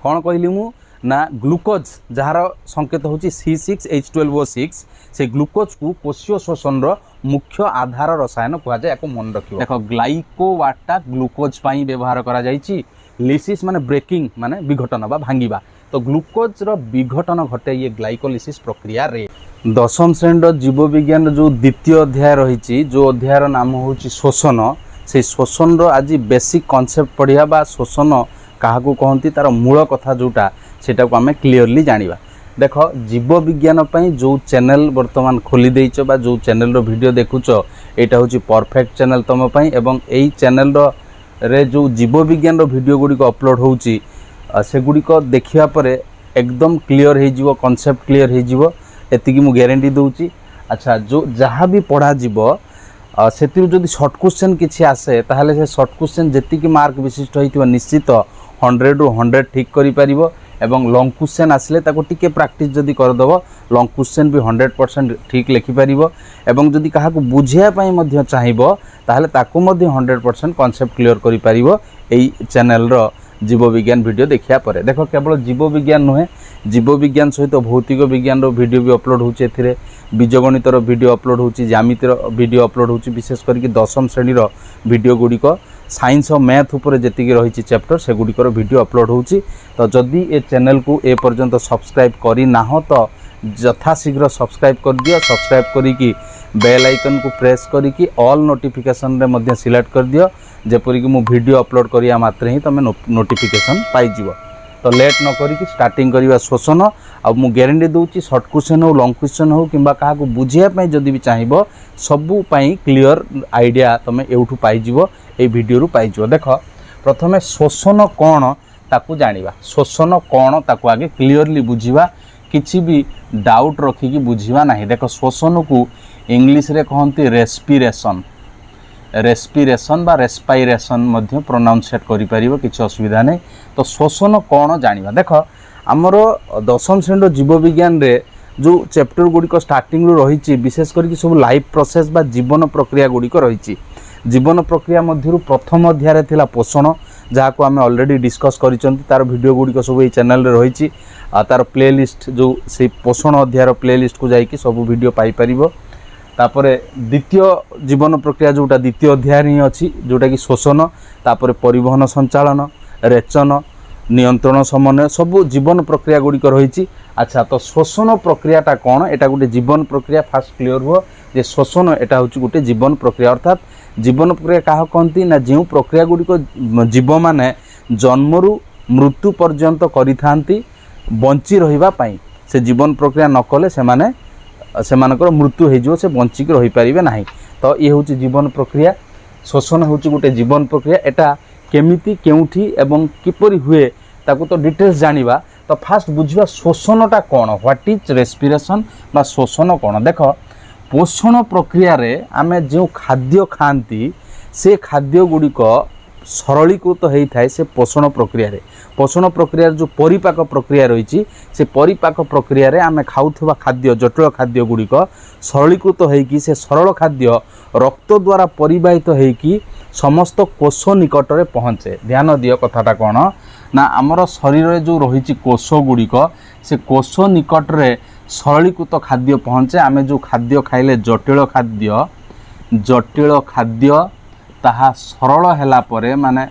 कौन कहली मु ना ग्लूकोज जार संकेत हूँ C6H12O6 से ग्लूकोज को कोशीय शोषण मुख्य आधार रसायन कहुए या मन रख देख ग्लाइकोवाटा ग्लूकोज व्यवहार करा लिसिस माने ब्रेकिंग माने विघटन बा भांगिबा तो ग्लूकोज रो विघटन घटे ये ग्लाइकोलिसिस प्रक्रिया रे। दशम श्रेणी जीव विज्ञान जो द्वितीय अध्याय रही जो अध्यायर नाम हूँ शोषण से शोषण आज बेसिक कॉन्सेप्ट पढ़िया बा शोषण क्या कहती तार मूल कथा जोटा सेटा को आम क्लीयरली जानिबा। देख जीव विज्ञान पई जो चैनल वर्तमान खोली देइछ बा जो चैनल रो वीडियो देखुच एटा होची परफेक्ट चैनल तम पई एवं एई चैनल रे जो जीव विज्ञान रो वीडियो गुडी को अपलोड होउची से गुडी को देखिया परे एकदम क्लियर हे जीवो कॉन्सेप्ट क्लियर हे जीवो एतिकी मु गारंटी दउची। अच्छा जो जहाँ भी पढ़ा जीवो सेतिर जदि शॉर्ट क्वेश्चन किछि आसे ताहले से शॉर्ट क्वेश्चन जेतिकी मार्क विशिष्ट होइतिबो निश्चित 100 ରୁ 100 ठीक करि परिबो एवं लॉन्ग क्वेश्चन आसले ताको टिके प्रैक्टिस जदि करदबो लॉन्ग क्वेश्चन भी 100% ठीक लिखि परिबो एवं जदि काहाकू बुझिया पई मध्ये चाहिबो ताहले ताको मध्ये 100% कांसेप्ट क्लियर करि परिबो एई चैनल रो जीव विज्ञान वीडियो देखिया परे। देखो केवल जीव विज्ञान नुहे जीव विज्ञान सहित भौतिक विज्ञान रो वीडियो भी अपलोड होचे एथिरे बीजगणित रो वीडियो अपलोड होची ज्यामिति रो वीडियो अपलोड होची विशेष करके दशम श्रेणी रो वीडियो गुडी को साइंस और मैथ उपर जेतिकी रही चैप्टर से गुड़िकर वीडियो अपलोड होची। तो जदि ए चैनल को ए पर्यंत सब्सक्राइब करी नाहो तो यथाशीघ्र सब्सक्राइब कर दियो सब्सक्राइब करी बेल आइकन को प्रेस करी ऑल नोटिफिकेशन रे मध्य सिलेक्ट कर दियो जेपरिक मु वीडियो अपलोड करिया मात्र ही तुम नोटिफिकेशन पाई जिवो। तो लेट न करी स्टार्टिंग करवा शोषण आ मु गारंटी दूची शॉर्ट क्वेश्चन हो लॉन्ग क्वेश्चन हो किंबा क्या बुझिया जदि भी चाहिए सबू क्लियर आइडिया तुम एठू पाइज ए वीडियो पाइज। देख प्रथमे शोषण कौन ताकू जानिबा शोषण कौन ताकू आगे क्लियरली बुझिबा किछि भी डाउट रखिकी बुझिबा नहीं। देख शोषण को इंग्लिश रे कहंती रेस्पिरेशन रेस्पिरेशन बा रेस्पायरेशन मध्य प्रोनाउंसिएट करि परिबो किछि असुविधा नहीं। तो शोषण कौन जानिबा देख आमर दशम श्रेणी जीव विज्ञान रे जो चैप्टर गुड़िक स्टार्टिंग रही विशेष करके सब लाइफ प्रोसेस बा जीवन प्रक्रिया गुड़िक रही जीवन प्रक्रिया मध्य प्रथम अध्याय थिला पोषण जहाँ को आम ऑलरेडी डिस्कस करिसंती तार वीडियो गुड़िक सब ये चैनल रे रही तार प्लेलिस्ट जो से पोषण अध्याय प्लेलिस्ट को जाइए सब वीडियो पाई परिबो। तापरे द्वितीय जीवन प्रक्रिया जोटा द्वितीय अध्याय ही अच्छी जोटा कि शोषण तापरे परिवहन संचालन रेचन नियंत्रण समन्वय सब जीवन प्रक्रिया गुड़िक रही। अच्छा तो शोषण प्रक्रियाटा कौन एटा गोटे जीवन प्रक्रिया फास्ट क्लियर हुआ जे शोषण एटा होची गोटे जीवन प्रक्रिया अर्थात जीवन प्रक्रिया क्या कहती ना जो प्रक्रिया गुड़िक जीव माने जन्मरू मृत्यु पर्यंत करिथांती बंची रहिबा पई से जीवन प्रक्रिया न कले सेमानकर मृत्यु हो से बंचिक रही पारे ना। तो ये हूँ जीवन प्रक्रिया शोषण हूँ गोटे जीवन प्रक्रिया एटा केमिति केउठी एवं किपरि हुए ताकू तो डिटेल्स जानिबा। तो फास्ट बुझिबा शोषणटा कौन व्हाट इज रेस्पिरेशन बा शोषण कौन। देख पोषण प्रक्रिया रे आमे जो खाद्य खाती से खाद्य गुड़िक सरलीकृत होता है से पोषण प्रक्रिया रे पोषण प्रक्रिया जो परिपाक प्रक्रिया रही से परिपाक प्रक्रिया रे आमे खाउथबा खाद्य जटिल खाद्य गुड़िक सरलीकृत होइकी से सरल खाद्य रक्त द्वारा परिवाहित होइकी समस्त कोष निकट रे पहुँचे। ध्यान दियो कथाटा कौन ना आमर शरीर रे जो रही कोष गुड़िक से कोष निकट रे सरलीकृत खाद्य पहुँचे। आमे जो खाद्य खाइले जटिल खाद्य ताहा सरल हैला परे माने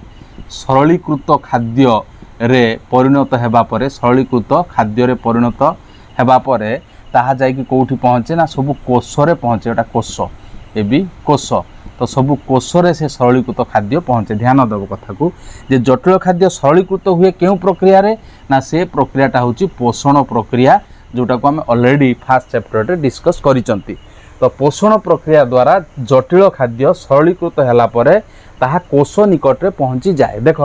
सरलीकृत खाद्य रे परिणत हेबा परे सरलीकृत खाद्य रे परिणत हेबा परे ताहा जाइकी कोठी पहुँचे ना सब कोष रे पहुँचे एटा कोष ए भी कोष तो सब कोष रे से सरलीकृत खाद्य पहुँचे। ध्यान देव कथा को जे जटिल खाद्य सरलीकृत हुए केउ प्रक्रिया रे ना से प्रक्रियाटा होची पोषण प्रक्रिया जोटा को आम ऑलरेडी फास्ट चैप्टर रे डिस्कस करिसंती। तो पोषण प्रक्रिया द्वारा जटिल खाद्य सरलीकृत हैला परे ताहा कोष निकट रे पहुँची जाए। देख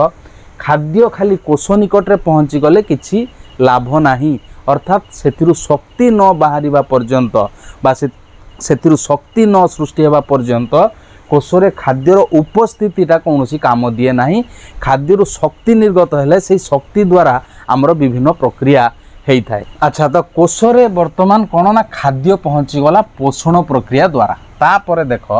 खाद्य खाली कोष निकट रे पहुँची गले किछि लाभ नाही अर्थात सेथिरु शक्ति न बाहरिबा पर्यंत बा सेथिरु शक्ति न सृष्टि हेबा पर्यंत कोषरे खाद्यर उपस्थितिटा कौनसी काम दिए नाही। खाद्यर शक्ति निर्गत हेले से शक्ति द्वारा आमर विभिन्न प्रक्रिया होता है। अच्छा तो कोषरे वर्तमान कौन ना खाद्य पहुँची गला पोषण प्रक्रिया द्वारा तापर देख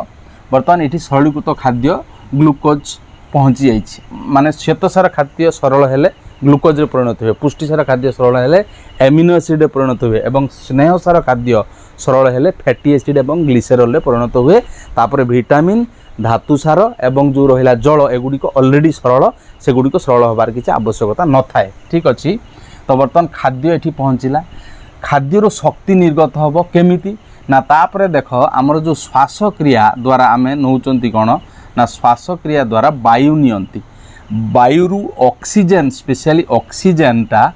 बर्तमान ये सरलीकृत खाद्य ग्लूकोज पहुँची जाइए माने श्वेतसार खाद्य सरल हेले ग्लूकोज परिणत हुए, पुष्टिसार खाद्य सरल हेले एमिनो एसिड परिणत हुए और स्नेहसार खाद्य सरल हेले फैटी एसिड और ग्लिसेरल परिणत हुए। तापर विटामिन धातुसार एवं जो रहा जल एगुड़िक अलरेडी सरल सेगुड़िक सरल होबार किसी आवश्यकता न थाए। ठीक अच्छे। तो बर्तमान खाद्य ये पहुँचला, खाद्यर शक्ति निर्गत हम केमिति ना तापर देख आमर जो श्वासक्रिया द्वारा आम नौचंती कौन ना श्वासक्रिया द्वारा वायु नियंती, वायु ऑक्सीजन स्पेशली ऑक्सीजनटा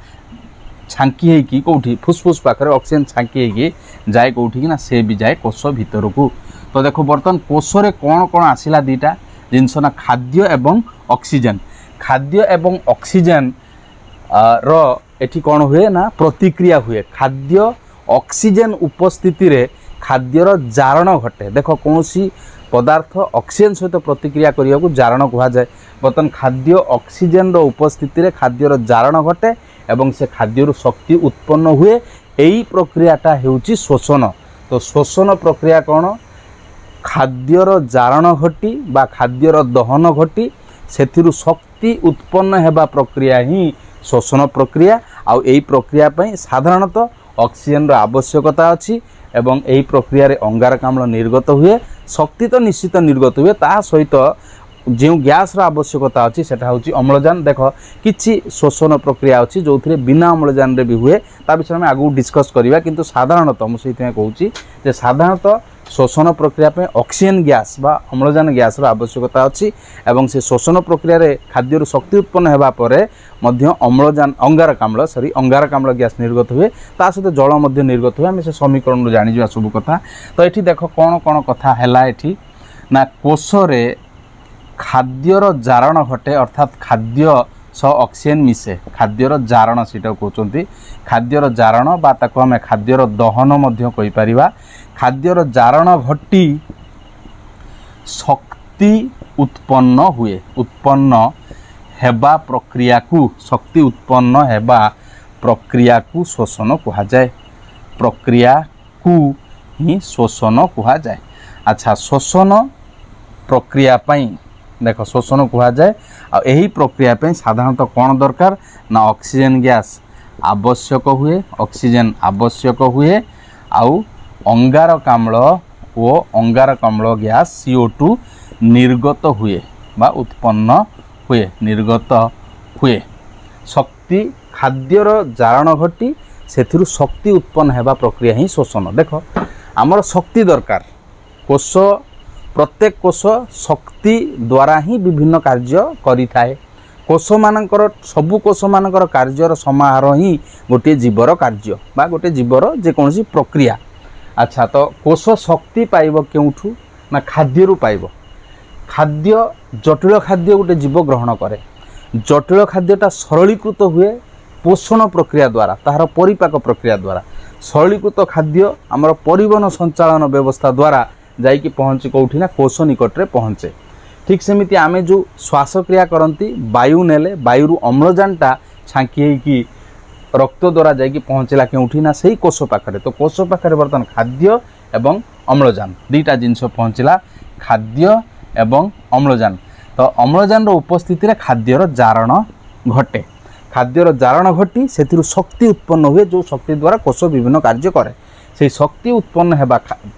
छांकी होगी कौटी फुसफुस पाखे ऑक्सीजन छांकी होगी जाए कौटी ना से भी जाए कोष भितर को। तो देखो बर्तमान कोषरे कौन कौन आसला दीटा जिनस ना खाद्य एवं ऑक्सीजन, खाद्य एवं ऑक्सीजन एठी कौन हुए ना प्रतिक्रिया हुए, खाद्य ऑक्सीजन उपस्थिति रे खाद्यर जारण घटे। देखो कौन सी पदार्थ ऑक्सीजन सहित प्रतिक्रिया करने को जारण कह जाए। बर्तमान खाद्य ऑक्सीजन उपस्थिति रे खाद्यर जारण घटे एवं से खाद्यर शक्ति उत्पन्न हुए, यही प्रक्रियाटा हेउची शोषण। तो शोषण प्रक्रिया कौन, खाद्यर जारण घटी बा खाद्यर दहन घटी सेथिरु शक्ति उत्पन्न हेबा प्रक्रिया ही शोषण प्रक्रिया। आउ एई प्रक्रिया पई साधारणतः ऑक्सीजन रो आवश्यकता अछि एवं एई प्रक्रिया रे अंगारकाम्ल निर्गत हुए, शक्ति तो निश्चित निर्गत हुए, ता सहित जो गैस रो आवश्यकता अछि सेटा होछि अम्लजान। देख किछि शोषण प्रक्रिया अछि जो थिरे बिना अम्लजान रे भी हुए, ता विषय में आगु डिस्कस करिवा। किंतु साधारणतः मु सेति कहूछि जे साधारणतः शोषण प्रक्रिया पे ऑक्सीजन गैस बा अम्लजान गैस रो आवश्यकता अछि एवं से शोषण प्रक्रिया रे खाद्यर शक्ति उत्पन्न हेबा परे मध्य अम्लजान अंगारकाम्ल गैस निर्गत हुए, ता सहित जल मध्य निर्गत हुए। आम से समीकरण जानी जा सब कथा। तो ये देख कौन कौन कथा है ये ना कोष रे खाद्यर जारण घटे अर्थात खाद्य सह ऑक्सीजन मिसे खाद्यर जारण सीटा कहते खाद्यर जारण बा ताको आम खाद्यर दहन मध्य कहि परिबा। खाद्यर जारण घटी शक्ति उत्पन्न हुए, उत्पन्न हेबा प्रक्रिया को शक्ति उत्पन्न हेबा प्रक्रिया को शोषण कहा जाए, प्रक्रिया को ही शोषण कहा जाए। अच्छा शोषण प्रक्रिया पई देख शोषण कहा जाए। आ यही प्रक्रिया पे साधारणतः कौन दरकार ना ऑक्सीजन गैस आवश्यक हुए, ऑक्सीजन आवश्यक हुए आउ अंगारकाम्ल ओ अंगारकाम्ल गैस CO2 निर्गत हुए बा उत्पन्न हुए, निर्गत हुए। शक्ति खाद्यर जारण घटी सेथिरु शक्ति उत्पन्न हेबा प्रक्रिया ही शोषण। देख आमर शक्ति दरकार, कोष प्रत्येक कोष शक्ति द्वारा ही विभिन्न कार्य करि थाए। कोष मानकर सबु कोष मानकर कार्यर समाहार ही गोटे जीवर कार्य बा गोटे जीवर जेकोसी प्रक्रिया। अच्छा तो कोष शक्ति पाइब केउठू ना खाद्यरू पाइब। खाद्य जटिल खाद्य गोटे जीव ग्रहण करे, जटिल खाद्यटा सरलीकृत हुए पोषण प्रक्रिया द्वारा, ताहार परिपाक प्रक्रिया द्वारा। सरलीकृत खाद्य आमर परिवहन संचालन व्यवस्था द्वारा जाइकी पहुँचे कौटी ना कोष निकट रे पहुँचे। ठीक सेमिति आमे जो श्वासक्रिया करती वायु नेले वायु अम्लजानटा छांकी कि रक्त द्वारा जाइकी पहुँचला केउठी ना सही कोष पाखरे। तो कोष पाखरे बर्तमान खाद्य एवं अम्लजान दुईटा जिनस पहुँचला, खाद्य एवं अम्लजान। तो अम्लजान उपस्थिति रे खाद्यर जारण घटे, खाद्यर जारण घटी सेथिरु शक्ति उत्पन्न हुए, जो शक्ति द्वारा कोष विभिन्न कार्य करे। से शक्ति उत्पन्न हेबा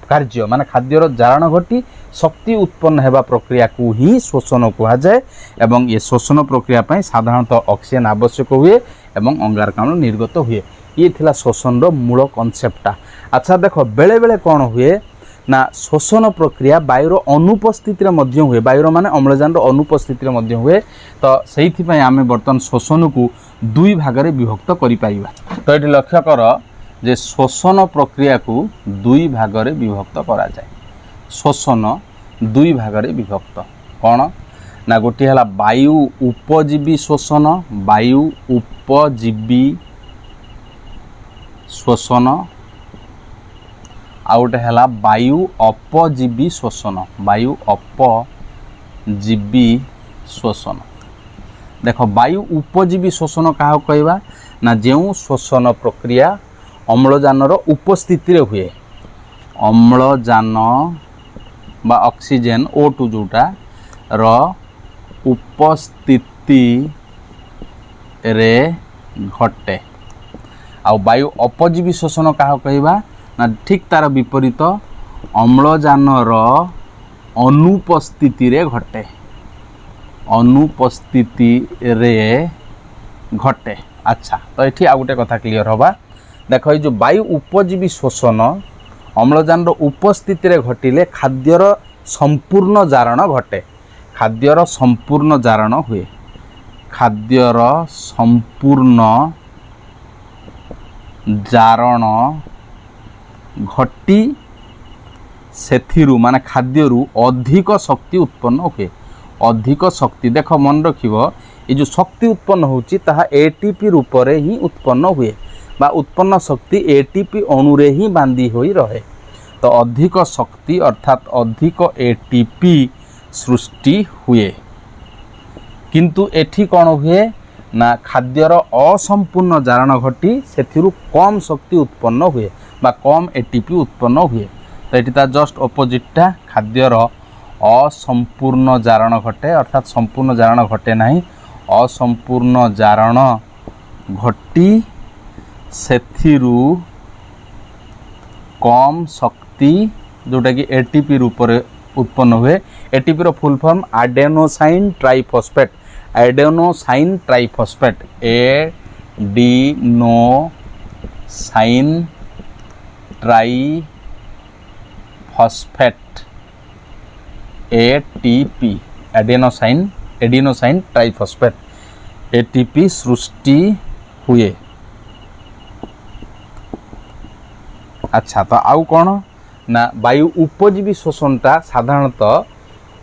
कार्य माने खाद्यर जारण घटी शक्ति उत्पन्न हेबा प्रक्रिया को ही शोषण कहा जाए। एवं ये शोषण प्रक्रिया पई साधारणतः ऑक्सीजन आवश्यक हुए एवं अंगारकाम्ल निर्गत हुए। ये थिला शोषण रो मूल कॉन्सेप्टटा। अच्छा देखो बेले बेले कौन हुए ना शोषण प्रक्रिया वायुर अनुपस्थिति मध्य हुए, वायुर माने अम्लजान अनुपस्थिति मध्य हुए। तो सेइथि पई आमे बर्तन शोषण को दुई भागरे विभक्त करि पाइबा। तो एठी लक्ष्य कर जे शोषण प्रक्रिया को दुई भागरे विभक्त करा जाए। शोषण दुई भागरे विभक्त कौन ना गोटे है वायु उपजीवी शोषण, वायु उपजीवी शोषण, आ गोटे है वायु अपजीवी शोषण, वायु अपजीवी शोषण। देख वायु उपजीवी शोषण क्या कहवा ना जो शोषण प्रक्रिया अम्लजान उपस्थिति हुए, अम्लजान बा ऑक्सीजन O2 जोटा उपस्थिति रे घटे आ वायु अपजीवी शोषण क्या कहवा ना ठीक तार विपरीत अम्लजानर अनुपस्थिति रे घटे अनुपस्थिति रे घटे। अच्छा तो ये आ गोटे कथा क्लीयर हवा देख ये जो वायु उपजीवी शोषण अम्लजान उपस्थिति रे घटिले खाद्यर संपूर्ण जारण घटे खाद्यर संपूर्ण जारण हुए खाद्यर संपूर्ण जारण घटी सेथिरु माने खाद्यरु अधिक शक्ति उत्पन्न हुए अधिक शक्ति देख मन रखिबो ये जो शक्ति उत्पन्न होची ताहा एटीपी रूप रे ही उत्पन्न हुए बा उत्पन्न शक्ति एटीपी अणुरे ही बांधी होई रहे तो अधिक शक्ति अर्थात अधिक एटीपी सृष्टि हुए किंतु एठी कौन हुए ना खाद्यर असंपूर्ण जारण घटी सेथिरु कम शक्ति उत्पन्न हुए बा कम एटीपी उत्पन्न हुए तो ये जस्ट अपोजिटा खाद्यर असंपूर्ण जारण घटे अर्थात संपूर्ण जारण घटे नहीं असंपूर्ण जारण घटी सेथिरु कम शक्ति जोटा कि एटीपी रूप में उत्पन्न हुए एटीपी रो full form adenosine triphosphate adenosine triphosphate adenosine triphosphate ATP adenosine triphosphate ATP सृष्टि हुए। अच्छा तो आउ कौन ना वायु उपजीवी शोषणटा साधारणतः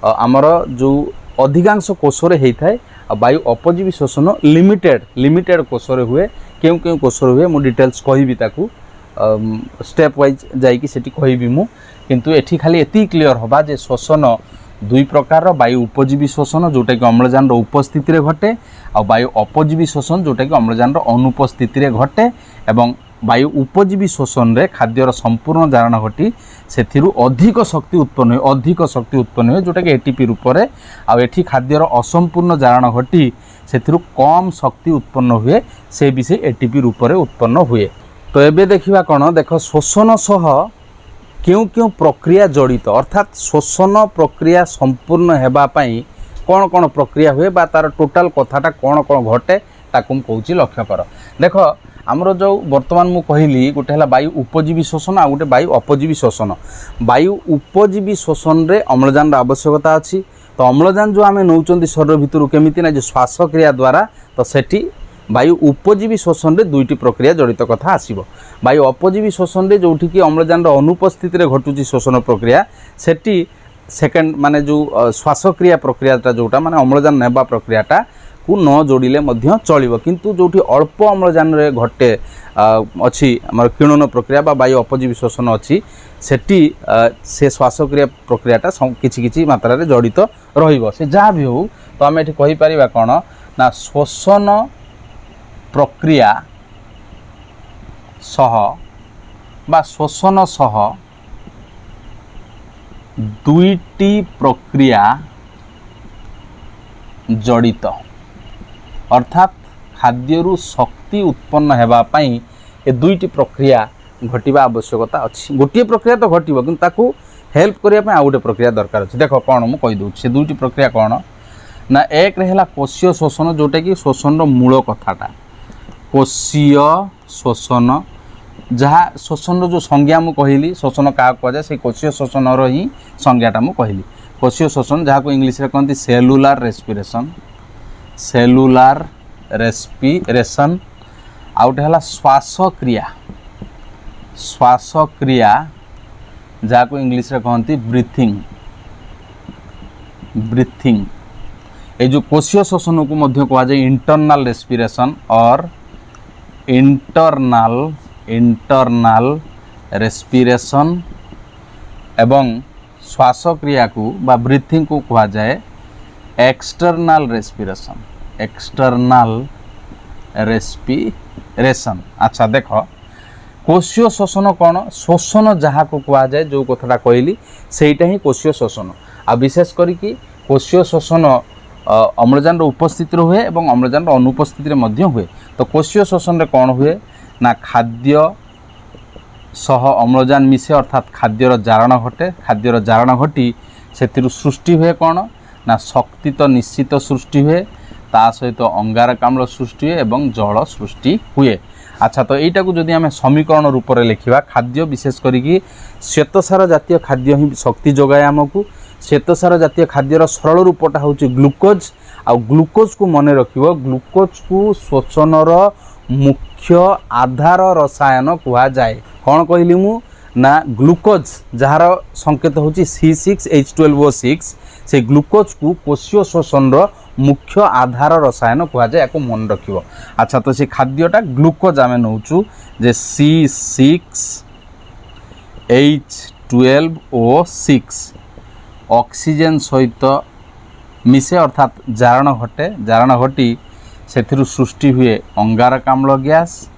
आमर जो अधिकांश कोषरे होता है वायु अपजीवी शोषण लिमिटेड कोषरे हुए क्यों क्यों कोषर हुए मु डिटेल्स कहबी ताकू स्टेप वाइज जाइकी सेठी कहबी मु किंतु एठी खाली एती क्लियर होबा जे शोषण दुई प्रकार वायु उपजीवी शोषण जोटा कि अम्लजान उपस्थिति रे घटे आ वायु अपजीवी शोषण जोटा कि अम्लजान अनुपस्थिति रे घटे एवं वायु उपजीवी शोषण रे खाद्यर संपूर्ण जारण घटी सेथिरु अधिक शक्ति उत्पन्न हुए जोटा कि एटीपी रूप रे आ एठी खाद्यर असंपूर्ण जारण घटी सेथिरु कम शक्ति उत्पन्न हुए से भी से एटीपी रूप रे उत्पन्न हुए। तो एबे देखिबा कोन देख शोषण सह क्यों क्यों प्रक्रिया जड़ित अर्थात शोषण प्रक्रिया संपूर्ण हेबा पई कौन कौन प्रक्रिया हुए बा तार टोटाल कथाटा कौन कौन घटे ताकू कहूँ लक्ष्य कर देख आमर जो वर्तमान मु कहली गोटे है वायु उपजीवी शोषण आ गोटे वायु अपजीवी शोषण वायु उपजीवी शोषण रे अम्लजान आवश्यकता अच्छी तो अम्लजान जो आम नौचंदी शरीर भितर केमिति ना जो श्वासक्रिया द्वारा तो सेठी वायु उपजीवी शोषण रे दुईटी प्रक्रिया जड़ित कथा आसीबो वायु अपजीवी शोषण रे जोठी कि अम्लजान अनुपस्थिति रे घटुची शोषण प्रक्रिया सेठी सेकेंड माने जो श्वासक्रिया प्रक्रियाटा जोटा माने अम्लजान नेबा प्रक्रियाटा को न जोड़िले मध्य चलिबो किंतु जोठी अल्प अम्लजान रे घटे अछि हमर किणन प्रक्रिया बा वायु अपजीवी शोषण अछि सेठी से श्वासक्रिया प्रक्रियाटा किछि किछि मात्रा रे जड़ित रहिबो से जहाँ भी हो तो आम एठी कहि परिबा कोन ना शोषण प्रक्रिया सह बा शोषण सह दुईटी प्रक्रिया जड़ित अर्थात खाद्यरु शक्ति उत्पन्न हेबा पई ए दुईटी प्रक्रिया घटिबा आवश्यकता अछि गोटे प्रक्रिया तो घटिबो किंतु ताकू हेल्प करिया पई आ गोटे प्रक्रिया दरकार अछि देखो कोन मु कहि दउ से दुईटी प्रक्रिया कोन ना एक रहेला कोशीय शोषण जोटा कि शोषण रो मूल कथाटा कोशीय शोषण जहाँ शोषण जो संज्ञा मु कहली शोषण क्या कहुए से कोशीय शोषण ही संज्ञाटा मु कहली कोशीय शोषण जहाँ को इंग्लिश रे कहते सेलुलार रेस्पिरेशन आउटे है श्वासक्रिया जहाँ को इंग्लिश रे कहते ब्रीथिंग ये जो कोशीय शोषण को मध्य कहा जाए इंटरनल रेस्पिरेशन और इंटरनल रेस्पिरेशन एवं श्वासक्रिया को बा ब्रीथिंग को कहा जाए एक्सटर्नल रेस्पिरेशन। अच्छा देख कोशीय शोषण कौन शोषण जहाँ को कहा जाए जो कथाटा कहली सेटा ही कोशीय शोषण आ विशेष करी कोशीय शोषण अम्लजान उपस्थित हुए और अम्लजान अनुपस्थित हुए। तो कोशीय शोषण कौन हुए ना खाद्य सह अम्लजान मिसे अर्थात खाद्यर जारण घटे। खाद्यर जारण घटी से सृष्टि हुए कौन ना शक्ति तो निश्चित सृष्टि हुए ता सहित अंगारकाम्ल सृष्टि हुए और जल सृष्टि हुए। अच्छा तो यहीटा को जदि आम समीकरण रूप में लिखा खाद्य विशेष करी श्वेतसार जातीय खाद्य ही शक्ति जोगाए आमको। श्वेतसार जातीय खाद्यर सरल रूपटा हूँ ग्लुकोज। आ ग्लुकोज को मन रख ग्लुकोज को शोषणर मुख्य आधार रसायन कह जाए। कौन कहली मु ना ग्लुकोज जार संकेत हूँ C6H12O6 से ग्लुकोज को कोशीय शोषण मुख्य आधार रसायन कह जाए। या मन रख। अच्छा तो से खाद्यटा ग्लुकोज आम नौचु जे C6H12O6 ऑक्सीजन सहित मिसे अर्थात जारण घटे। जारण घटी से सृष्टि हुए अंगारकाम्ल गैस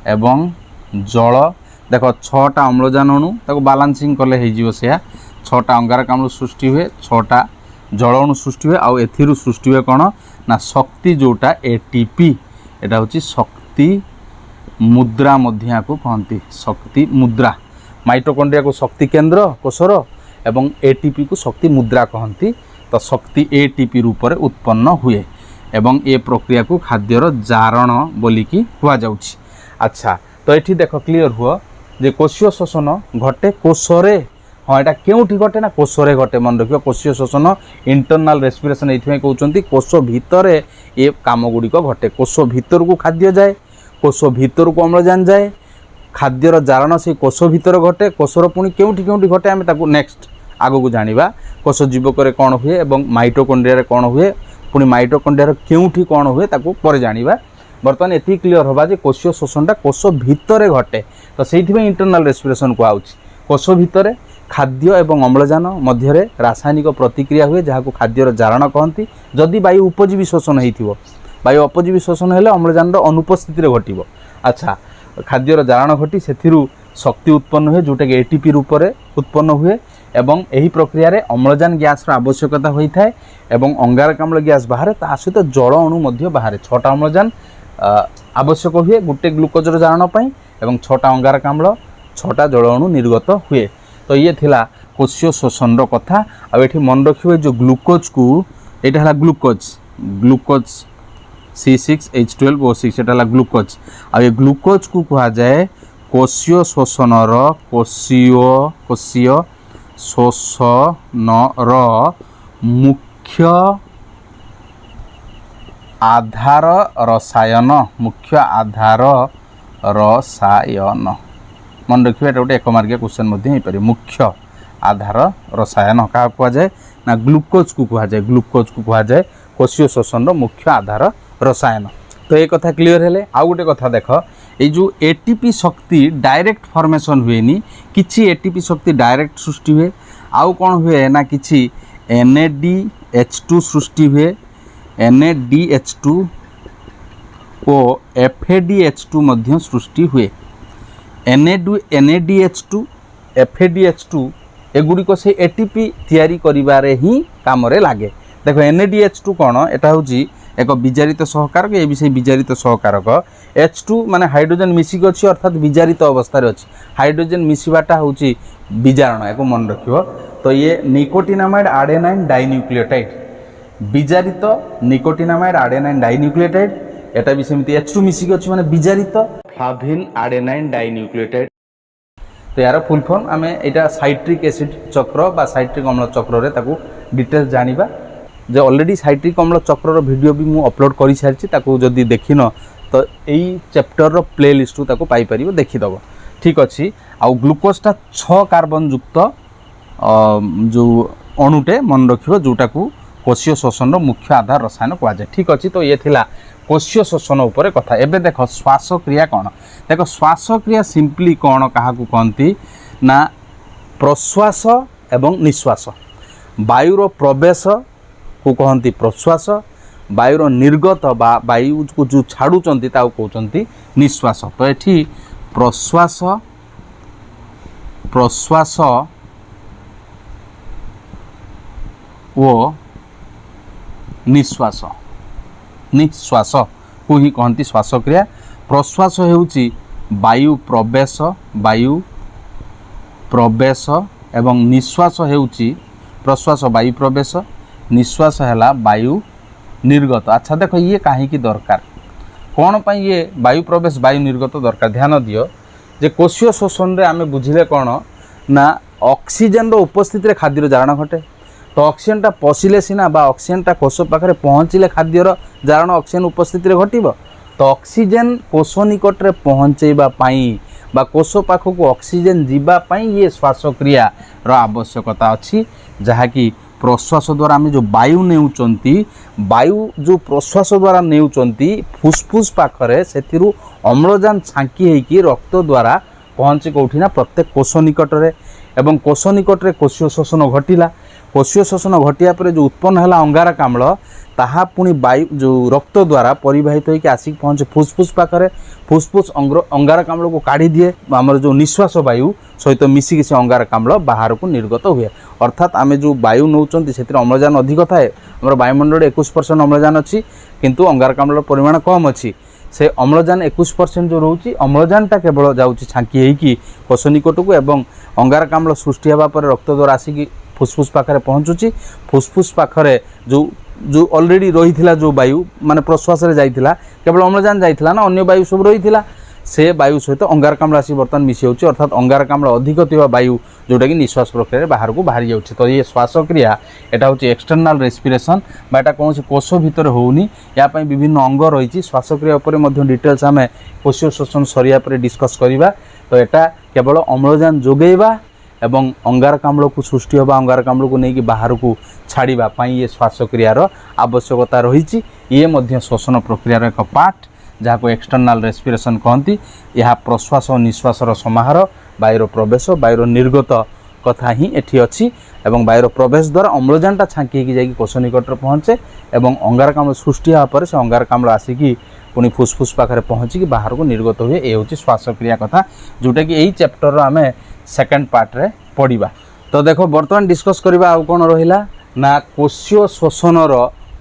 एवं जल। देख 6टा अम्लजान अणु ताको बालांसिंग कले हो से 6टा अंगारकाम्ल सृष्टि हुए 6टा जल अणु सृष्टि हुए। आउ एथिरु सृष्टि हुए कौन ना शक्ति जोटा ATP एटा होची शक्ति मुद्रा मध्य को कहती। शक्ति मुद्रा माइटोकॉन्ड्रिया को शक्ति केंद्र कोषर एवं ATP को शक्ति मुद्रा कहती। तो शक्ति ATP रूप में उत्पन्न हुए एवं ए प्रक्रिया को खाद्यर जारण बोलिकी कह जाउछि। अच्छा तो ये देख क्लियर हुआ जे कोशीय शोषण घटे कोषरे। हाँ यहाँ क्योंठी घटे ना कोषरे घटे मन रख। कोशीय शोषण इंटरनाल रेस्पिरेशन ये कहते कोष भितर ये कम गुड़िक घटे। कोष भितर को खाद्य जाए कोष भितर को अम्लजान जाए खाद्यर जारण से कोष भितर घटे। कोषर पुणी क्योंठी क्योंठी घटे आम ताकू नेक्स्ट आगो को जानिबा। कोष जीवक कौन हुए और माइटोकॉन्ड्रिया कौन हुए पुणी माइटोकॉन्ड्रिया क्योंठी कौन हुए ताकू पर जानिबा। बर्तमान ये क्लियर होगा जे कोशीय शोषणटा कोष भितर घटे। तो से इंटरनाल रेस्पिरेशन कहुच्छी। कोष भितर खाद्य एवं अम्लजान मध्य रासायनिक प्रतिक्रिया हुए जहाँ को खाद्यर जारण कहती। जदि वायु उपजीवी शोषण हो वायु अपजीवी शोषण हेले अम्लजान अनुपस्थित घटव। अच्छा खाद्यर जारण घटी से शक्ति उत्पन्न हुए जोटा कि ATP रूप में उत्पन्न हुए एवं यही प्रक्रिया रे अम्लजान गैस आवश्यकता होता है एवं अंगारकाम्ल गैस बाहर ता सहित जल अणु मध्य बाहर। 6टा अम्लजान आवश्यक हुए गोटे ग्लुकोजर जारण पाई एवं 6टा अंगारकाम्ल 6टा जल अणु निर्गत हुए। तो ये थिला कोशीय शोषण कथा। आ ये मन रखिए जो ग्लुकोज को यहाँ है ग्लुकोज C6H12O6 एटा ग्लुकोज। आ ये ग्लुकोज को कह जाए कोशीय शोषणर कोशीय शोषणर मुख्य आधार रसायन। मुख्य आधार रसायन मन रखिए गोटे 1 मार्किया क्वेश्चन हो। मुख्य आधार रसायन क्या कह जाए ना ग्लुकोज को कह जाए। ग्लुकोज को कह जाए कोशीय शोषण मुख्य आधार रसायन। तो ये कथा क्लियर हेले। आउ गोटे कथा देख ये जो ATP शक्ति डायरेक्ट फॉर्मेशन हुए नी किछि ATP शक्ति डायरेक्ट सृष्टि हुए। आउ कौन हुए ना किछि NADH2 सृष्टि हुए। NADH2 और FADH2 मध्य सृष्टि हुए। NADH2 FADH2 एगुड़िक से ATP तैयारी करिबारे ही काम रे लागे। देखो NADH2 कौन एटा होची एक विजारित सहकारक। ये भी से विजारित सहकारक। H2 माने हाइड्रोजन मिसिक अच्छी अर्थात विजारित अवस्था अच्छी। हाइड्रोजन मिसवाटा हूँ विजारण या मन रखियो। तो ये निकोटिनामाइड आडेनाइन डाइन्यूक्लियोटाइड विजारित निकोटिनामाइड आडेनाइन डाइन्यूक्लियोटाइड एटा भी सेमती H2 मिसिक अच्छी माने विजारित फ्लाविन आडेनाइन डाइन्यूक्लियोटाइड। तो यार फुल फॉर्म आम यहाँ साइट्रिक एसिड चक्र बा साइट्रिक अम्ल चक्र रे ताकू डिटेल्स जानिबा। जे ऑलरेडी साइट्रिक अम्ल चक्र वीडियो भी मु अपलोड कर सारी ताकू जदि देखिन तो यही चैप्टर रो प्ले लिस्ट ताकू पाई परिबो देखिदब। ठीक अच्छी। आउ ग्लुकोजटा 6 कार्बन युक्त जो अणुटे मन रखिबो जोटा को कोशीय शोषण मुख्य आधार रसायन कह जाए। ठीक अच्छी। तो ये थिला कोशीय शोषण उपर कथा। एबे देख श्वासक्रिया कौन देख श्वासक्रिया सिंपली कौन क्या कहती ना प्रश्वास एवं निश्वास। वायुर प्रवेश को कहती प्रश्वास वायुर निर्गत बा वायु को जो छाड़ुचंती ताऊ कहते निश्वास। तो ये प्रश्वास प्रश्वास निश्वास निश्वास को ही कहती श्वासक्रिया। प्रश्वास हेउची वायु प्रवेश एवं निश्वास हेउची प्रश्वास वायु प्रवेश, निश्वास है वायु निर्गत। अच्छा देखो ये कहीं दरकार कौन पाई ये वायु प्रवेश वायु निर्गत दरकार, ध्यान दियो जे कोशीय शोषण रे आमे बुझिले कौन ना ऑक्सीजन रो उपस्थिति रे खाद्यर जारण घटे। तो ऑक्सीजन टा पशिले सीना बा ऑक्सीजन टा कोष पाखरे पहुँचले खाद्यर जारण ऑक्सीजन उपस्थिति रे घटिबो। तो ऑक्सीजन कोष निकट रे पहुँचेबा पाई बा कोष पाखक ऑक्सीजन जीवा पाई ये श्वासक्रिया रो आवश्यकता अछि, जहाँकि प्रश्वास द्वारा आम जो वायु नेउचंती वायु जो प्रश्वास द्वारा नेउचंती फुसफुस पाखरे सेतिरु अम्लजान छांकी होइकी रक्त द्वारा पहुँचे कौटी ना प्रत्येक कोष निकट रे, एवं कोष निकट रे कोशीय शोषण घटिला। कोशीय शोषण घटिया पर जो उत्पन्न है अंगारकाम्ल ताहा पुणी वायु जो रक्त द्वारा परिवाहित होकर आसिक पहुँचे फुसफुस पाखरे, फुसफुस अंगारकाम्ल को काढ़ी दिए, आमर जो निश्वास वायु सहित मिसिक से अंगारकाम्ल बाहर को निर्गत हुए। अर्थात आम जो वायु नौचंती से अम्लजान अधिक थाए, आम वायुमंडल 21% अम्लजान अच्छी किंतु अंगारकाम्ल परिमाण कम अच्छी। से अम्लजान 21% जो रोचे अम्लजानटा केवल जाऊँगी छांकी होगी कोष निकट को, एवं अंगारकाम्ल सृष्टि होगा पर रक्त द्वारा आसिक फुसफुस पाखरे पहुँचुची। फुसफुस पाखरे जो ऑलरेडी रही थिला जो वायु माने प्रश्वास रे जाइथिला केवल अम्लजान जाइथिला ना, अन्य वायु सब रही थिला से वायु सहित अंगारकाम्ल आसी बर्तमान मिसी होची, अर्थात अंगारकाम्ल अधिक थिबा वायु जोटा कि निश्वास प्रक्रिया बाहर को बाहरी जाउची। तो ये श्वासक्रिया एटा होची एक्सटर्नल रेस्पिरेशन बा एटा कोनोसी कोष भितर होउनी, या पई विभिन्न अंग रहिची। श्वासक्रिया ऊपर मध्य डिटेल्स आमे कोशीय शोषण सरिया पर डिस्कस करिबा। तो एटा केवल अम्लजान जोगेबा एवं अंगारकाम्ल को सृष्टि होगा अंगारकाम्ल को लेकिन बाहर को छाड़िबा पई ये श्वासक्रियार आवश्यकता रही। ये मध्य शोषण प्रक्रियार एक पार्ट जहाँ को एक्सटर्नल रेस्पिरेशन कहती। यह प्रश्वास और निश्वासर समाहार, वायुर प्रवेश वायुर निर्गत कथा ही एठी अच्छी, एवं वायुर प्रवेश द्वारा अम्लजानटा छांकी जाकि कोष निकट पहुँचे एवं अंगारकाम्ल सृष्टि होगा से अंगारकाम्ल आसिकी पुणी फुसफुस पाखे पहुँचिकी बाहर को निर्गत हुए। ये हूँ श्वासक्रिया कथा जोटा कि यही चैप्टर आम सेकेंड पार्ट रे पढ़ा। तो देखो बर्तमान डिस्कस करबा आउ कोन रहिला ना कोशीय शोषणर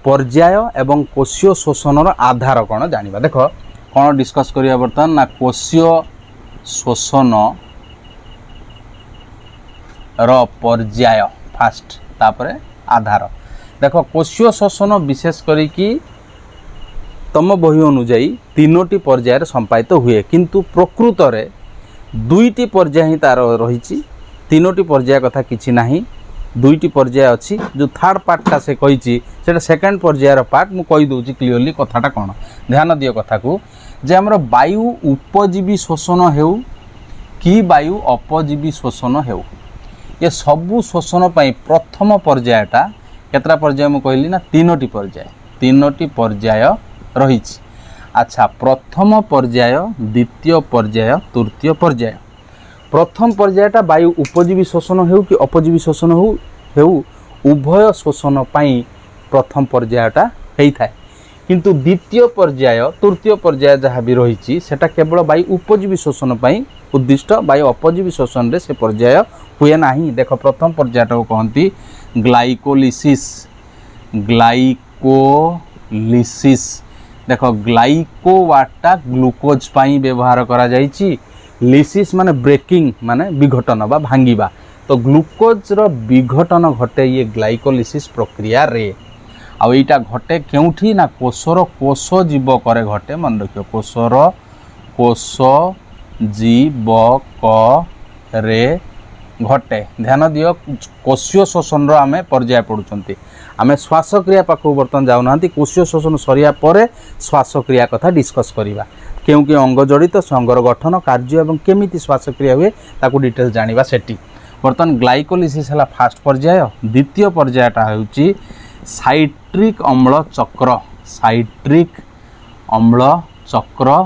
पर्याय एवं कोशीय शोषणर आधार कौन जानिबा। देखो कौन डिस्कस करिया बर्तमान ना कोशीय शोषण र पर्याय फास्ट तापरे आधार। देखो कोशीय शोषण विशेष करी कि तम बही अनुजाई तीनोटी पर्याय संपादित हुए, किंतु प्रकृत रे दुईटी पर्याय ही तार रही। तीनोटी पर्याय कथा किछि नाही, दुईटी पर्याय अच्छी। जो थर्ड पार्टा से कही से सेकेंड पर्यायर पार्ट मु कही दूची क्लीयरली कथाटा कौन। ध्यान दियो कथा को जे हमर वायु उपजीवी शोषण हेउ कि वायु अपजीवी शोषण हेउ, ये सबू शोषण पई प्रथम पर्यायटा केतरा पर्याय मु कहली ना तीनोटी पर्याय रही। अच्छा प्रथम पर्याय द्वितीय पर्याय तृतीय पर्याय। प्रथम पर्यायटा वायु उपजीवी शोषण हेउ कि अपजीवी शोषण हेउ उभय शोषण पाई प्रथम पर्यायटा हेई थाए, किंतु द्वितीय पर्याय तृतीय पर्याय जहाँ भी रही सेटा केवल वायु उपजीवी शोषण पाई उद्दिष्ट, वायु अपजीवी शोषण रे से पर्याय हुए नाही। देखो प्रथम पर्यायटा को कहती ग्लाइकोलिसिस। देखो ग्लाइकोवाटा ग्लूकोज पाई व्यवहार करा जाइछि। लिसिस माने ब्रेकिंग माने विघटन बा भांगिबा। तो ग्लूकोज रो विघटन घटे ये ग्लाइकोलिसिस प्रक्रिया रे। आ एटा घटे केउठी ना कोषर कोष जीवक रे घटे। मन रखियो कोषर कोष जीवक रे घटे। ध्यान दियो कोशीय शोषण रो आमे पर्याय पढुचंती। आमे श्वासक्रिया पाखु बर्तन जाउनांती। कोशीय शोषण सरिया परे श्वासक्रिया कथा डिस्कस करिबा। क्यों कि अंग जड़ित से अंगर गठन कार्य एवं केमिति श्वासक्रिया हुए ताकू डिटेल्स जानिबा सेठी। बर्तन ग्लाइकोलिसिस हला फास्ट पर्याय। द्वितीय पर्यायटा होउची साइट्रिक अम्ल चक्र। साइट्रिक अम्ल चक्र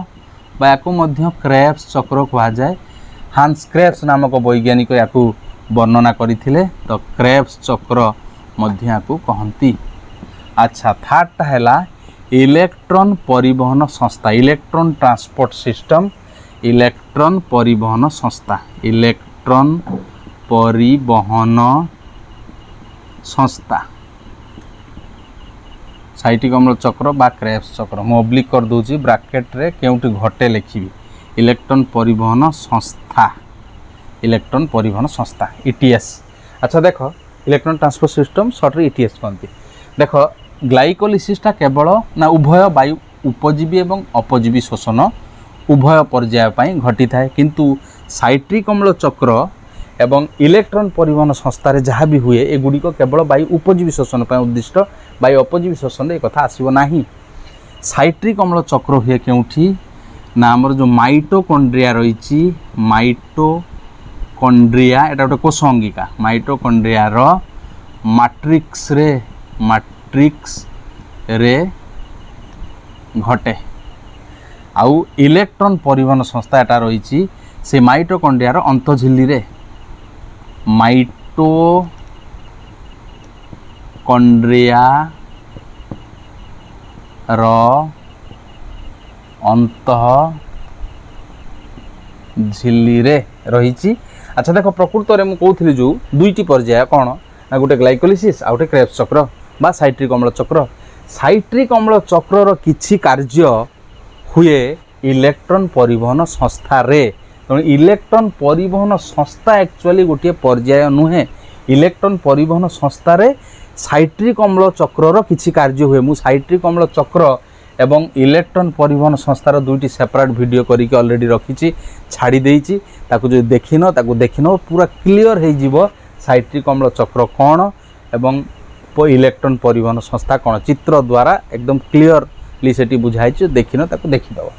बा याकू मध्य क्रेब्स चक्र कहा जाए। हांस क्रेब्स नामक वैज्ञानिक याकू वर्णना करथिले। तो क्रेब्स चक्र मध्य याकू कहंती। अच्छा थर्डटा हैला इलेक्ट्रॉन परिवहन संस्था। Electron transport system. इलेक्ट्रॉन परिवहन संस्था। इलेक्ट्रॉन परिवहन संस्था। साइटिक अम्ल चक्र बा क्रेब्स चक्र मु ऑब्लिक कर दूची ब्रैकेट रे केउटी घटे लिखिबी इलेक्ट्रॉन परिवहन संस्था इलेक्ट्रॉन परिवहन संस्था ईटीएस। अच्छा देख इलेक्ट्रॉन ट्रांसपोर्ट सिस्टम शॉर्ट रे ईटीएस कहते। देख ग्लाइकोलिसिसटा केवल ना उभय वायु उपजीवी एवं अपजीवी शोषण उभय पर्याय पर घटी थाए किंतु साइट्रिक अम्ल चक्र एवं इलेक्ट्रॉन परिवहन संस्था रे जहाँ भी हुए एगुड़िक केवल वायु उपजीवी शोषण पर उद्दिष्ट वायु अपजीवी शोषण एक कथा आसब नहीं। साइट्रिक अम्ल चक्र हुए केउठी ना आमर जो माइटोकॉन्ड्रिया रही माइटोकॉन्ड्रिया एटा गोटे कोष अंगिका माइटोकॉन्ड्रिया रो मैट्रिक्स रे घटे आउ इलेक्ट्रॉन परिवहन संस्था एटा रही से माइटोकॉन्ड्रिया रो अंतझिल्ली रे माइटोकॉन्ड्रिया रो अंत झिल्ली रे रही। अच्छा देख प्रकृत में मुझे कहूली जो दुईटी पर्याय कौन ना गोटे ग्लाइकोलिसिस आ गोटे क्रेब्स चक्र बा साइट्रिक अम्ल चक्र। साइट्रिक अम्ल चक्र किछि कार्य हुए इलेक्ट्रॉन परिवहन संस्था रे तेणु इलेक्ट्रॉन परिवहन संस्था एक्चुअली गोटे पर्याय नुहे इलेक्ट्रॉन परिवहन संस्था रे साइट्रिक अम्ल चक्र किछि कार्य हुए मु साइट्रिक अम्ल चक्र एवं इलेक्ट्रॉन परिवहन संस्थार दुईटी सेपरेट वीडियो करके ऑलरेडी रखी छाड़ी देइछि ताकु जो देखिनो पूरा क्लियर हो जिवो साइट्रिक अम्ल चक्र कौन एवं इलेक्ट्रॉन परिवहन संस्था कौन चित्र द्वारा एकदम क्लियरली सेठी बुझाई देखिनो ताकु देखिदब।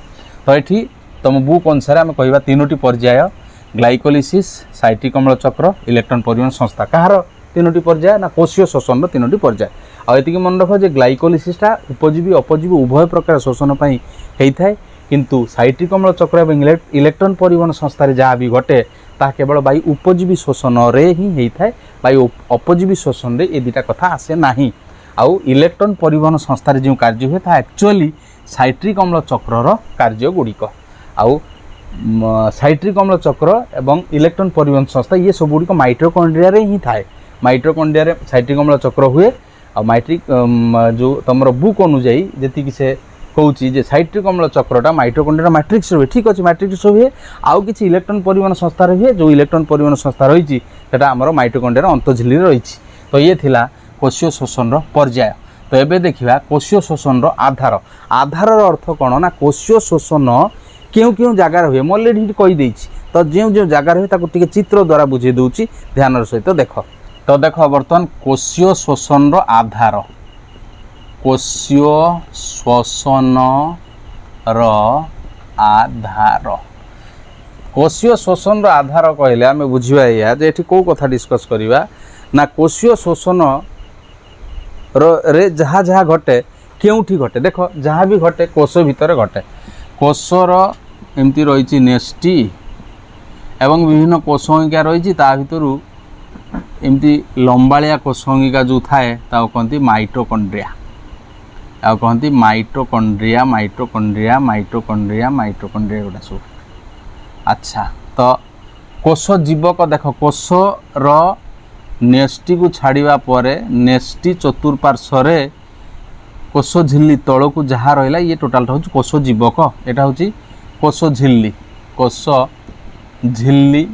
तो ये तुम बुक अनुसार आम कह तीनोटी पर्याय ग्लाइकोलिसिस साइट्रिक अम्ल चक्र इलेक्ट्रॉन परिवहन संस्था कहार तीनोटी पर्याय ना कोशीय शोषण तीनोटी पर्याय। आती मन रख जे ग्लाइकोलिसिसटा उपजीवी अपजीवी उभय प्रकार शोषण पर होता है किंतु साइट्रिक अम्ल चक्र एवं इलेक्ट्रॉन परिवहन संस्था जहाँ भी घटे ता केवल वायु उपजीवी शोषण रे ही होता है वायु अपजीवी शोषण रे ये दुटा कथा आसे नहीं। आउ इलेक्ट्रॉन परिवहन संस्था जो कार्य हुए ता एक्चुअली साइट्रिक अम्ल चक्र कार्य गुड़िक आउ साइट्रिक अम्ल चक्र एवं इलेक्ट्रॉन परिवहन संस्था ये सब गुड़िक माइटोकॉन्ड्रिया रे ही थाए माइटोकॉन्ड्रिया रे साइट्रिक अम्ल चक्र हुए आ माइट्रिक जो तुम बुक अनुजाई जी से कहूँ जे साइट्रिक अम्ल चक्रटा माइटोकॉन्ड्रिया मैट्रिक्स हुए ठीक अच्छे मैट्रिक्स हुए आउ किसी इलेक्ट्रॉन परिवहन संस्था हुए जो इलेक्ट्रॉन परिवहन संस्था रही आमर माइटोकॉन्ड्रिया अंतझिल्ली रही। तो ये थिला कोशीय शोषण पर्याय। तो ये देखा कोशीय शोषण आधार आधार अर्थ कौन ना कोशीय शोषण क्यों क्यों जगार हुए मैं अलरेडी कहीदे। तो जो जो जगार हुए ताको टिके चित्र द्वारा बुझे दूची ध्यान सहित देख। तो देख बर्तमान कोशीय शोषण आधार कोशीय शोषण आधार कोशीय शोषण आधार कहले आम बुझा या जे एठी को कथा डिस्कस करवा ना कोशीय शोषण रे जहाँ जहाँ घटे केउठी घटे देख जहाँ भी घटे कोष भितर घटे कोषर एमती रही नेस्टी एवं विभिन्न कोषंगिका रही भितर एमती लंबालिया कोषंगिका जो थाए कहती माइटोकॉन्ड्रिया आ कहती माइटोकॉन्ड्रिया माइटोकॉन्ड्रिया माइटोकॉन्ड्रिया माइटोकॉन्ड्रिया गोटा सब। अच्छा तो कोष जीवक देख कोषर नेस्टी को छाड़ा पर नेस्टी चतुर्पार्श्व कोष झिल्ली तल को जहाँ रहा ये टोटाल हूँ कोष जीवक यहाँ हूँ कोष झिल्ली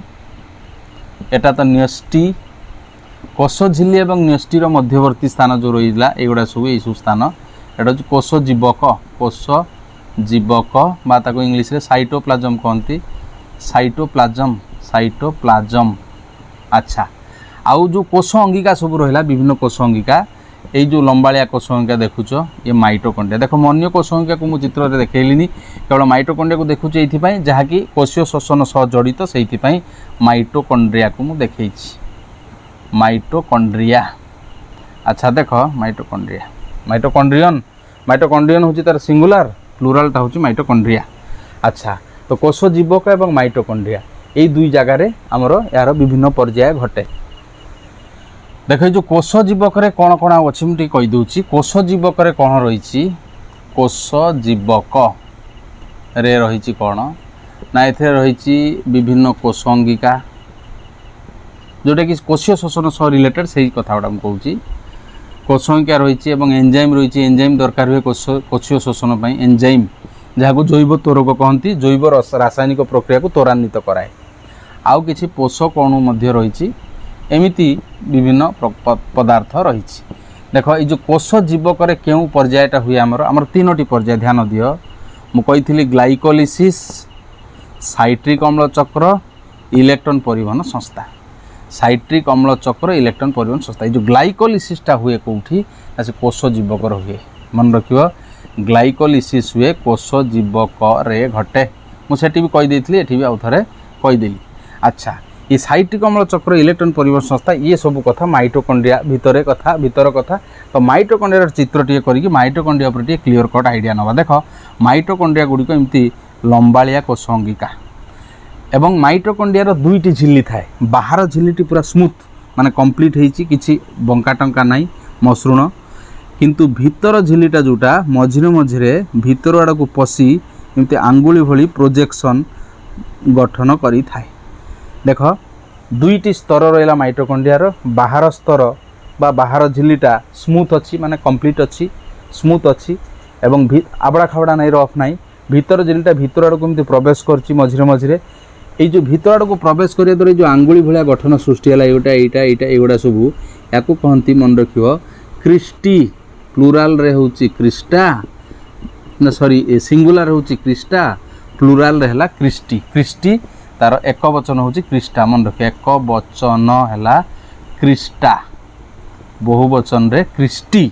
एटा तो नेस्टी कोष झिल्ली और नेस्टीर मध्यवर्ती स्थान जो रहा युवा सब यू स्थान एटा हूँ कोष जीवक बा ताको इंग्लिश रे साइटोप्लाज्म कहती साइटोप्लाज्म। अच्छा आउ जो कोष अंगिका सब रहा विभिन्न कोष अंगिका ये जो लंबालिया कोष अंगिका देखुच ये माइटोकॉन्ड्रिया देख अन्य कोष अंगिका को मुझे चित्र में देखली केवल माइटोकॉन्ड्रिया को देखुच ये जहाँकि कोशीय शोषण सह जड़ित से माइटोकॉन्ड्रिया को मुझे देखी माइटोकॉन्ड्रिया। अच्छा देख माइटोकॉन्ड्रिया माइटोकॉन्ड्रियन हूँ तार सिंगुलर प्लूरालटा हूँ माइटोकॉन्ड्रिया। अच्छा तो कोष जीवक एवं माइटोकॉन्ड्रिया ये दुई जगार आमर यार विभिन्न पर्याय घटे। देख जो कोष जीवक कौन कौन अच्छी मुझे कहीदे कोष जीवक कौन रही कोष जीवक रे रही कौन ना ये रही विभिन्न कोष अंगिका जोटा कि कोशीय शोषण सह रिलेटेड से ही कथा गुड़ा कहूँ कोशंकिया रही और एंजाइम रही एंजाइम दरकार हुए कोशीय शोषण पर एंजाइम जहाँ जैव त्वरक कहती जैव रासायनिक प्रक्रिया को त्वरान्वित कराए आउ किछि पोषक अणु रही एमिति विभिन्न पदार्थ रही देख ये जो कोश जीवक क्यों पर्यायटा हुए आमर तीनोटी पर्याय ध्यान दियो मु कही ग्लाइकोलिसिस साइट्रिक अम्ल चक्र इलेक्ट्रॉन परिवहन संस्था साइट्रिक अम्ल चक्र इलेक्ट्रॉन परिवहन संस्था ये जो ग्लाइकोलिसिसटा हुए कौटी से कोश जीवक हुए मन रखियो ग्लाइकोलिसिस हुए कोश जीवक रे घटे मुझे भी कहीदेली ये भी आउ थे कहीदेली। अच्छा ये साइट्रिक अम्ल चक्र इलेक्ट्रॉन परिवहन संस्था ये सब कथा माइटोकॉन्ड्रिया भीतर कथा तो माइटोकॉन्ड्रिया चित्र टे करी माइटोकॉन्ड्रिया पर क्लीयर कट आइडिया नवा देख माइटोकॉन्ड्रिया गुड़िक एमती लंबालिया कोशंगिका एवं माइटोकॉन्ड्रिया दुईटी झिल्ली थाए बाहर झिल्लीटी पूरा स्मूथ माने कंप्लीट होईची किछि बंका टंका नाई मसृण किंतु भीतर झिल्लीटा जोटा मझिरे मझिरे भीतर आड़ को पशि एमती आंगुली भली प्रोजेक्शन गठन करी थाए देख दुईटी स्तर रहा माइटोकॉन्ड्रिया बाहर स्तर बा बाहर झिल्लीटा स्मूथ अच्छी माने कंप्लीट अच्छी स्मूथ अच्छी एवं आबड़ा खाबड़ा नहीं रफ नाई भीतर झिल्लीटा भीतर आड़ को प्रवेश करछि मझिरे मझिरे ये जो भीतर आड़ को प्रवेश करिया द्वारा जो आंगुली भलिया गठन सृष्टि है एगुड़ा सबू या कहती मन रखियो क्रिस्टी प्लूराल रे होची क्रिस्टा ना सॉरी सिंगुलर होची क्रिस्टा प्लूराल रे हला क्रिस्टी क्रिस्टी तार एक वचन होची क्रिस्टा मन रखियो एक वचन हला क्रिस्टा बहुवचन रे क्रिस्टी।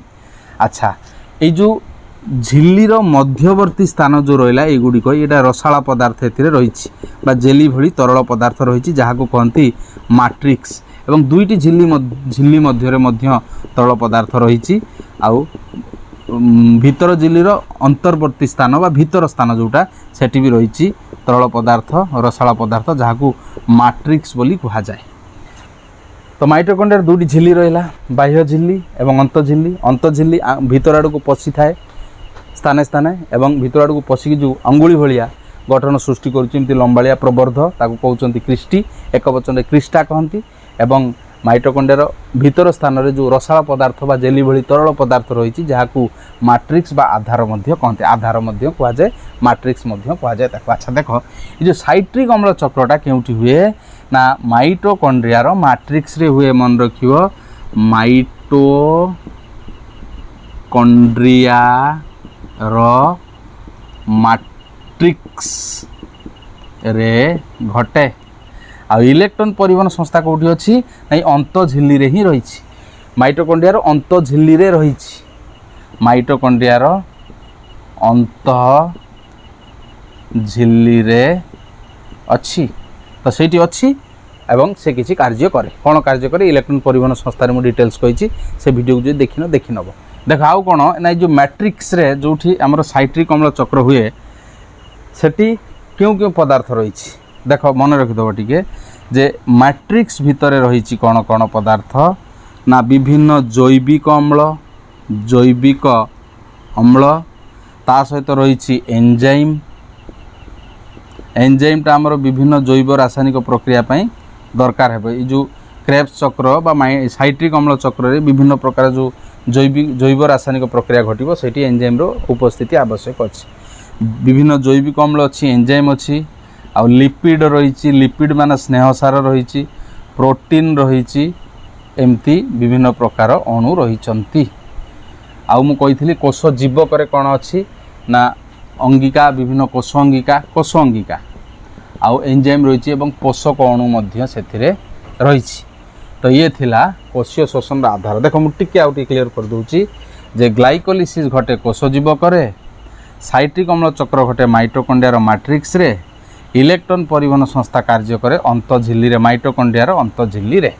अच्छा ये जो झिल्लीर मध्यवर्ती स्थान जो रहा युड़िक यहाँ रसाला पदार्थ रही जेली भली तरल पदार्थ रही जहाँ को कहती मैट्रिक्स एवं दुईटी झिल्ली मध्य तरल पदार्थ रही आउ भीतर झिल्लीर अंतर्वर्ती स्थान बा भीतर स्थान जोटा सेठी भी रही तरल पदार्थ रसाला पदार्थ जहाँ को मैट्रिक्स बोली कहा जाए। तो माइटोकॉन्ड्रिया दुईटी झिल्ली रहा बाह्य झिल्ली एवं अंत झिल्ली भीतर आड़ को पशि थाए स्थाने स्थाने एवं भीतर आड़ को पशिकी जो अंगुली भलिया गठन सृष्टि करुँच लंबालिया प्रवर्ध ताकू कहते क्रिस्टी एक वचन क्रिस्टा कहती एवं माइटोकॉन्ड्रिया भीतर स्थान रे जो रसाला पदार्थ बा जेली भली तरल पदार्थ रही जहाँ को मैट्रिक्स बा आधार कहते आधार कह जाए मैट्रिक्स कह जाए। अच्छा देख ये जो साइट्रिक अम्ल चक्रटा क्योंटी हुए ना माइटोकॉन्ड्रिया मैट्रिक्स रे हुए मन रखियो माइटोकॉन्ड्रिया मैट्रिक्स रे घटे आ इलेक्ट्रॉन परिवहन संस्था कौटी अच्छी ना अंत झिल्ली रे ही रही माइटोकॉन्ड्रिया अंत झिल्ली रे रही माइटोकॉन्ड्रिया अंत झिल्ली रे अच्छी तो सेठी अच्छी एवं से किसी कार्य करे कौन कार्य करे इलेक्ट्रॉन परिवहन संस्था मु डिटेल्स कही से वीडियो को जो देखिन देखि नब देख आउ कौन ना जो मैट्रिक्स रे जोठी आमर साइट्रिक अम्ल चक्र हुए सेठी क्यों क्यों पदार्थ रही देख मन रखिदेव टिके जे मैट्रिक्स भितर रही कौन कौन पदार्थ ना विभिन्न जैविक अम्ल ता सहित रही एंजाइमटा आमर विभिन्न जैव रासायनिक प्रक्रिया दरकार है जो क्रेब्स चक्र बा साइट्रिक अम्ल चक्र रे विभिन्न प्रकार जो जैव रासायनिक प्रक्रिया घटिबो सेठी एंजाइम रो उपस्थिति आवश्यक अछि विभिन्न जैविक अम्ल अच्छी एंजाइम अच्छी आ लिपिड रही लिपिड माने स्नेहसार रही प्रोटीन रही एमती विभिन्न प्रकार अणु रही आउ मु कही कोश जीवक कौन अच्छी ना अंगिका विभिन्न कोश अंगिका आउ एंजाइम रही पोषक अणु मध्य से रही तो ये थिला कोशीय शोषण आधार देख मुझे क्लियर कर दूची जे ग्लाइकोलिसिस घटे कोश जीवक साइट्रिक अम्ल चक्र घटे माइटोकॉन्ड्रिया मैट्रिक्स रे इलेक्ट्रॉन परिवहन संस्था कार्य करे अंत झिल्ली रे माइटोकॉन्ड्रिया अंत झिल्ली रे।